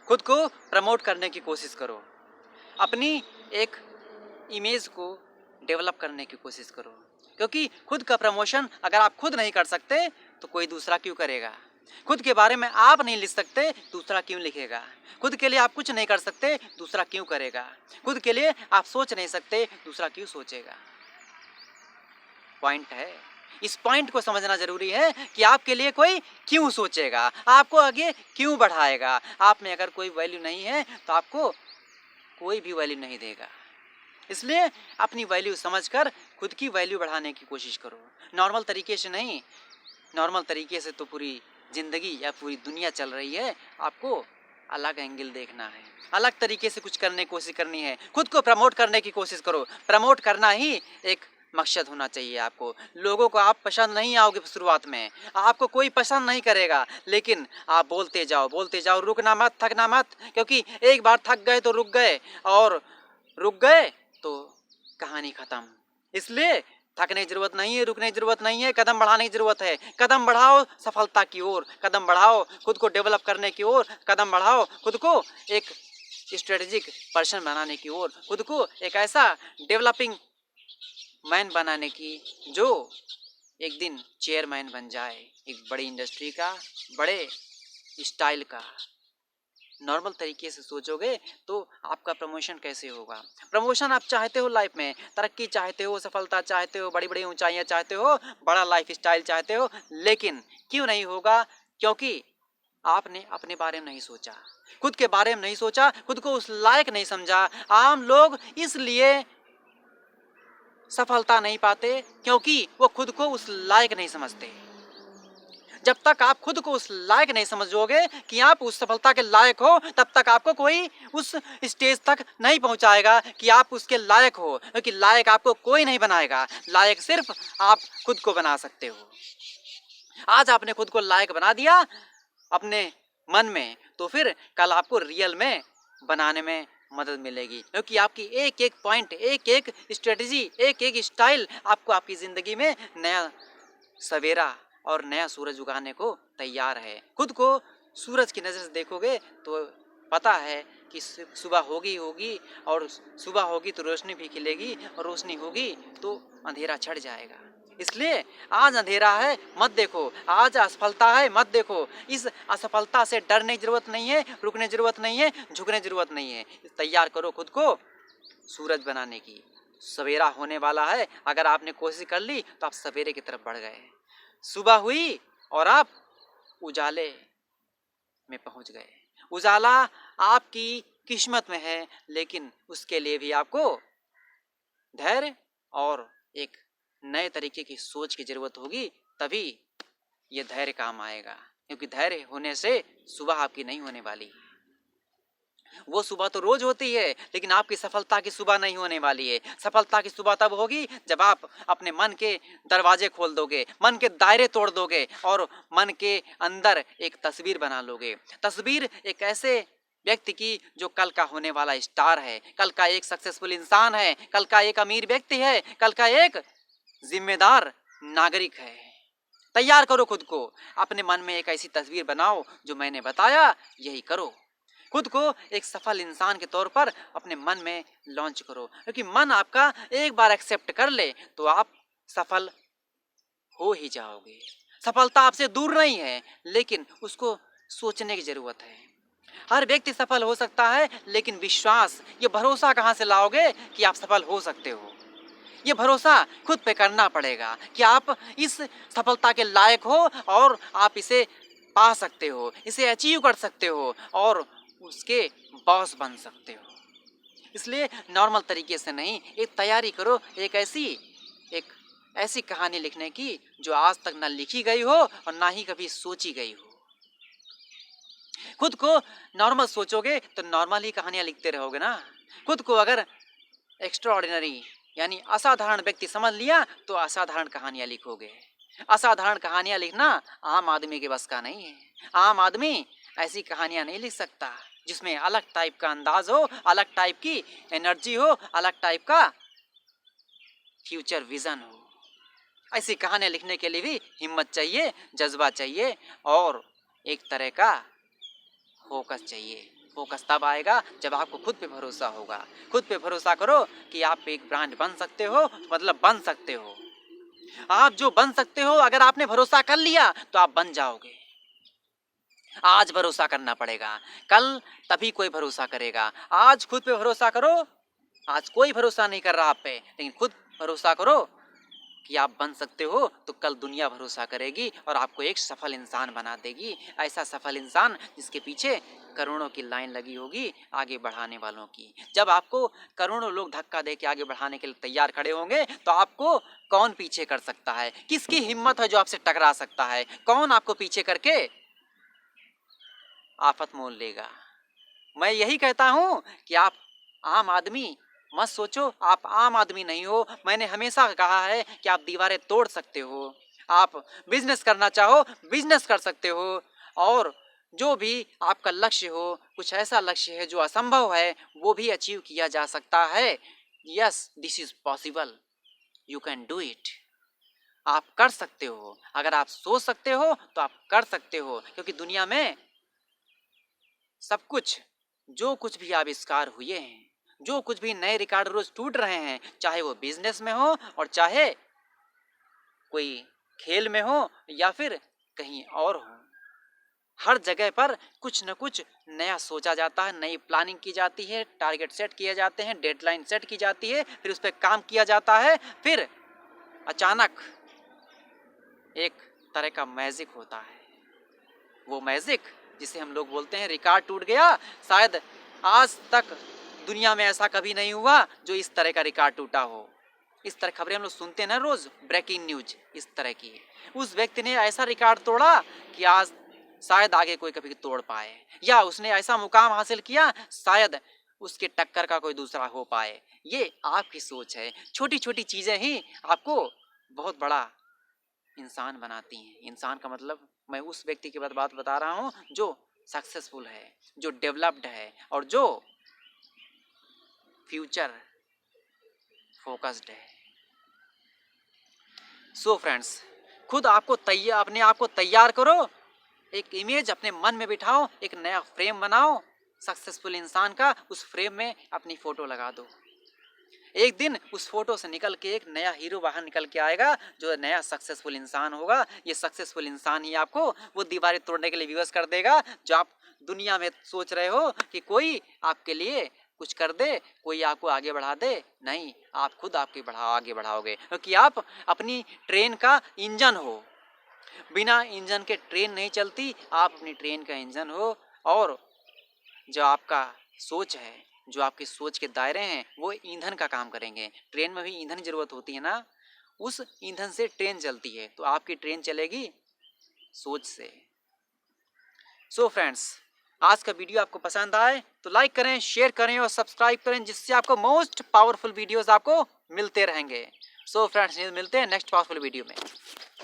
खुद को प्रमोट करने की कोशिश करो, अपनी एक इमेज को डेवलप करने की कोशिश करो, क्योंकि खुद का प्रमोशन अगर आप खुद नहीं कर सकते तो कोई दूसरा क्यों करेगा। खुद के बारे में आप नहीं लिख सकते, दूसरा क्यों लिखेगा। खुद के लिए आप कुछ नहीं कर सकते, दूसरा क्यों करेगा। खुद के लिए आप सोच नहीं सकते, दूसरा क्यों सोचेगा। पॉइंट है, इस पॉइंट को समझना जरूरी है कि आपके लिए कोई क्यों सोचेगा, आपको आगे क्यों बढ़ाएगा। आप में अगर कोई वैल्यू नहीं है तो आपको कोई भी वैल्यू नहीं देगा। इसलिए अपनी वैल्यू समझकर खुद की वैल्यू बढ़ाने की कोशिश करो, नॉर्मल तरीके से नहीं। नॉर्मल तरीके से तो पूरी ज़िंदगी या पूरी दुनिया चल रही है, आपको अलग एंगल देखना है, अलग तरीके से कुछ करने की कोशिश करनी है। खुद को प्रमोट करने की कोशिश करो, प्रमोट करना ही एक मकसद होना चाहिए आपको। लोगों को आप पसंद नहीं आओगे शुरुआत में, आपको कोई पसंद नहीं करेगा, लेकिन आप बोलते जाओ, रुकना मत, थकना मत, क्योंकि एक बार थक गए तो रुक गए, और रुक गए तो कहानी खत्म। इसलिए थकने की जरूरत नहीं है, रुकने की जरूरत नहीं है, कदम बढ़ाने की जरूरत है। कदम बढ़ाओ सफलता की ओर, कदम बढ़ाओ खुद को डेवलप करने की ओर, कदम बढ़ाओ खुद को एक स्ट्रेटेजिक पर्सन बनाने की ओर, खुद को एक ऐसा डेवलपिंग मैन बनाने की जो एक दिन चेयरमैन बन जाए एक बड़ी इंडस्ट्री का, बड़े स्टाइल का। नॉर्मल तरीके से सोचोगे तो आपका प्रमोशन कैसे होगा। प्रमोशन आप चाहते हो, लाइफ में तरक्की चाहते हो, सफलता चाहते हो, बड़ी बड़ी ऊंचाइयां चाहते हो, बड़ा लाइफ स्टाइल चाहते हो, लेकिन क्यों नहीं होगा? क्योंकि आपने अपने बारे में नहीं सोचा, खुद के बारे में नहीं सोचा, खुद को उस लायक नहीं समझा। आम लोग इसलिए सफलता नहीं पाते क्योंकि वो खुद को उस लायक नहीं समझते। जब तक आप खुद को उस लायक नहीं समझोगे कि आप उस सफलता के लायक हो, तब तक आपको कोई उस स्टेज तक नहीं पहुंचाएगा कि आप उसके लायक हो, क्योंकि लायक आपको कोई नहीं बनाएगा। लायक सिर्फ आप खुद को बना सकते हो। आज आपने खुद को लायक बना दिया अपने मन में, तो फिर कल आपको रियल में बनाने में मदद मिलेगी, क्योंकि आपकी एक एक पॉइंट, एक एक स्ट्रेटजी, एक एक स्टाइल आपको आपकी ज़िंदगी में नया सवेरा और नया सूरज उगाने को तैयार है। खुद को सूरज की नज़र से देखोगे तो पता है कि सुबह होगी, और सुबह होगी तो रोशनी भी खिलेगी, और रोशनी होगी तो अंधेरा छट जाएगा। इसलिए आज अंधेरा है मत देखो, आज असफलता है मत देखो। इस असफलता से डरने की जरूरत नहीं है, रुकने की जरूरत नहीं है, झुकने की जरूरत नहीं है। तैयार करो खुद को सूरज बनाने की। सवेरा होने वाला है, अगर आपने कोशिश कर ली तो आप सवेरे की तरफ बढ़ गए। सुबह हुई और आप उजाले में पहुंच गए। उजाला आपकी किस्मत में है, लेकिन उसके लिए भी आपको धैर्य और एक नए तरीके की सोच की जरूरत होगी, तभी ये धैर्य काम आएगा। क्योंकि धैर्य होने से सुबह आपकी नहीं होने वाली। वो सुबह तो रोज होती है, लेकिन आपकी सफलता की सुबह नहीं होने वाली है। सफलता की सुबह तब होगी जब आप अपने मन के दरवाजे खोल दोगे, मन के दायरे तोड़ दोगे, और मन के अंदर एक तस्वीर बना लोगे। तस्वीर एक ऐसे व्यक्ति की जो कल का होने वाला स्टार है, कल का एक सक्सेसफुल इंसान है, कल का एक अमीर व्यक्ति है, कल का एक जिम्मेदार नागरिक है। तैयार करो खुद को, अपने मन में एक ऐसी तस्वीर बनाओ जो मैंने बताया, यही करो। खुद को एक सफल इंसान के तौर पर अपने मन में लॉन्च करो, क्योंकि मन आपका एक बार एक्सेप्ट कर ले तो आप सफल हो ही जाओगे। सफलता आपसे दूर नहीं है, लेकिन उसको सोचने की जरूरत है। हर व्यक्ति सफल हो सकता है, लेकिन विश्वास, ये भरोसा कहाँ से लाओगे कि आप सफल हो सकते हो? ये भरोसा खुद पे करना पड़ेगा कि आप इस सफलता के लायक हो, और आप इसे पा सकते हो, इसे अचीव कर सकते हो, और उसके बॉस बन सकते हो। इसलिए नॉर्मल तरीके से नहीं, एक तैयारी करो, एक ऐसी कहानी लिखने की जो आज तक ना लिखी गई हो और ना ही कभी सोची गई हो। खुद को नॉर्मल सोचोगे तो नॉर्मल ही कहानियां लिखते रहोगे ना। खुद को अगर एक्स्ट्राऑर्डिनरी यानी असाधारण व्यक्ति समझ लिया तो असाधारण कहानियां लिखोगे। असाधारण कहानियां लिखना आम आदमी के बस का नहीं है। आम आदमी ऐसी कहानियां नहीं लिख सकता जिसमें अलग टाइप का अंदाज हो, अलग टाइप की एनर्जी हो, अलग टाइप का फ्यूचर विजन हो। ऐसी कहानियां लिखने के लिए भी हिम्मत चाहिए, जज्बा चाहिए, और एक तरह का फोकस चाहिए। फोकस तब आएगा जब आपको खुद पे भरोसा होगा। खुद पे भरोसा करो कि आप एक ब्रांड बन सकते हो, मतलब बन सकते हो। आप जो बन सकते हो, अगर आपने भरोसा कर लिया तो आप बन जाओगे। आज भरोसा करना पड़ेगा, कल तभी कोई भरोसा करेगा। आज खुद पे भरोसा करो। आज कोई भरोसा नहीं कर रहा आप पे, लेकिन खुद भरोसा करो कि आप बन सकते हो, तो कल दुनिया भरोसा करेगी और आपको एक सफल इंसान बना देगी। ऐसा सफल इंसान जिसके पीछे करोड़ों की लाइन लगी होगी आगे बढ़ाने वालों की। जब आपको करोड़ों लोग धक्का दे के आगे बढ़ाने के लिए तैयार खड़े होंगे, तो आपको कौन पीछे कर सकता है? किसकी हिम्मत है जो आपसे टकरा सकता है? कौन आपको पीछे करके आफत मोल लेगा? मैं यही कहता हूं कि आप आम आदमी मत सोचो, आप आम आदमी नहीं हो। मैंने हमेशा कहा है कि आप दीवारें तोड़ सकते हो। आप बिजनेस करना चाहो, बिजनेस कर सकते हो। और जो भी आपका लक्ष्य हो, कुछ ऐसा लक्ष्य है जो असंभव है, वो भी अचीव किया जा सकता है। Yes, this is possible, you can do it. आप कर सकते हो। अगर आप सोच सकते हो तो आप कर सकते हो, क्योंकि दुनिया में सब कुछ, जो कुछ भी आविष्कार हुए हैं, जो कुछ भी नए रिकॉर्ड रोज टूट रहे हैं, चाहे वो बिजनेस में हो और चाहे कोई खेल में हो या फिर कहीं और हो, हर जगह पर कुछ न कुछ नया सोचा जाता है, नई प्लानिंग की जाती है, टारगेट सेट किए जाते हैं, डेडलाइन सेट की जाती है, फिर उस पर काम किया जाता है। फिर अचानक एक तरह का मैजिक होता है। वो मैजिक जिसे हम लोग बोलते हैं रिकॉर्ड टूट गया। शायद आज तक दुनिया में ऐसा कभी नहीं हुआ जो इस तरह का रिकॉर्ड टूटा हो। इस तरह खबरें हम लोग सुनते हैं ना रोज, ब्रेकिंग न्यूज इस तरह की। उस व्यक्ति ने ऐसा रिकॉर्ड तोड़ा कि आज शायद आगे कोई कभी तोड़ पाए, या उसने ऐसा मुकाम हासिल किया शायद उसके टक्कर का कोई दूसरा हो पाए। ये आपकी सोच है। छोटी छोटी चीजें ही आपको बहुत बड़ा इंसान बनाती हैं। इंसान का मतलब मैं उस व्यक्ति की बात बता रहा हूँ जो सक्सेसफुल है, जो डेवलप्ड है और जो फ्यूचर फोकस्ड है। सो फ्रेंड्स, खुद आपको तैयार, अपने आप को तैयार करो। एक इमेज अपने मन में बिठाओ, एक नया फ्रेम बनाओ सक्सेसफुल इंसान का। उस फ्रेम में अपनी फोटो लगा दो। एक दिन उस फोटो से निकल के एक नया हीरो बाहर निकल के आएगा, जो नया सक्सेसफुल इंसान होगा। ये सक्सेसफुल इंसान ही आपको वो दीवारें तोड़ने के लिए विवश कर देगा जो आप दुनिया में सोच रहे हो कि कोई आपके लिए कुछ कर दे, कोई आपको आगे बढ़ा दे। नहीं, आप खुद आपके आगे बढ़ाओगे, क्योंकि आप अपनी ट्रेन का इंजन हो। बिना इंजन के ट्रेन नहीं चलती, आप अपनी ट्रेन का इंजन हो। और जो आपका सोच है, जो आपकी सोच के दायरे हैं, वो ईंधन का काम करेंगे। ट्रेन में भी ईंधन की जरूरत होती है ना, उस ईंधन से ट्रेन चलती है। तो आपकी ट्रेन चलेगी सोच से। सो फ्रेंड्स, आज का वीडियो आपको पसंद आए तो लाइक करें, शेयर करें और सब्सक्राइब करें, जिससे आपको मोस्ट पावरफुल वीडियोस आपको मिलते रहेंगे। सो फ्रेंड्स, मिलते हैं नेक्स्ट पावरफुल वीडियो में।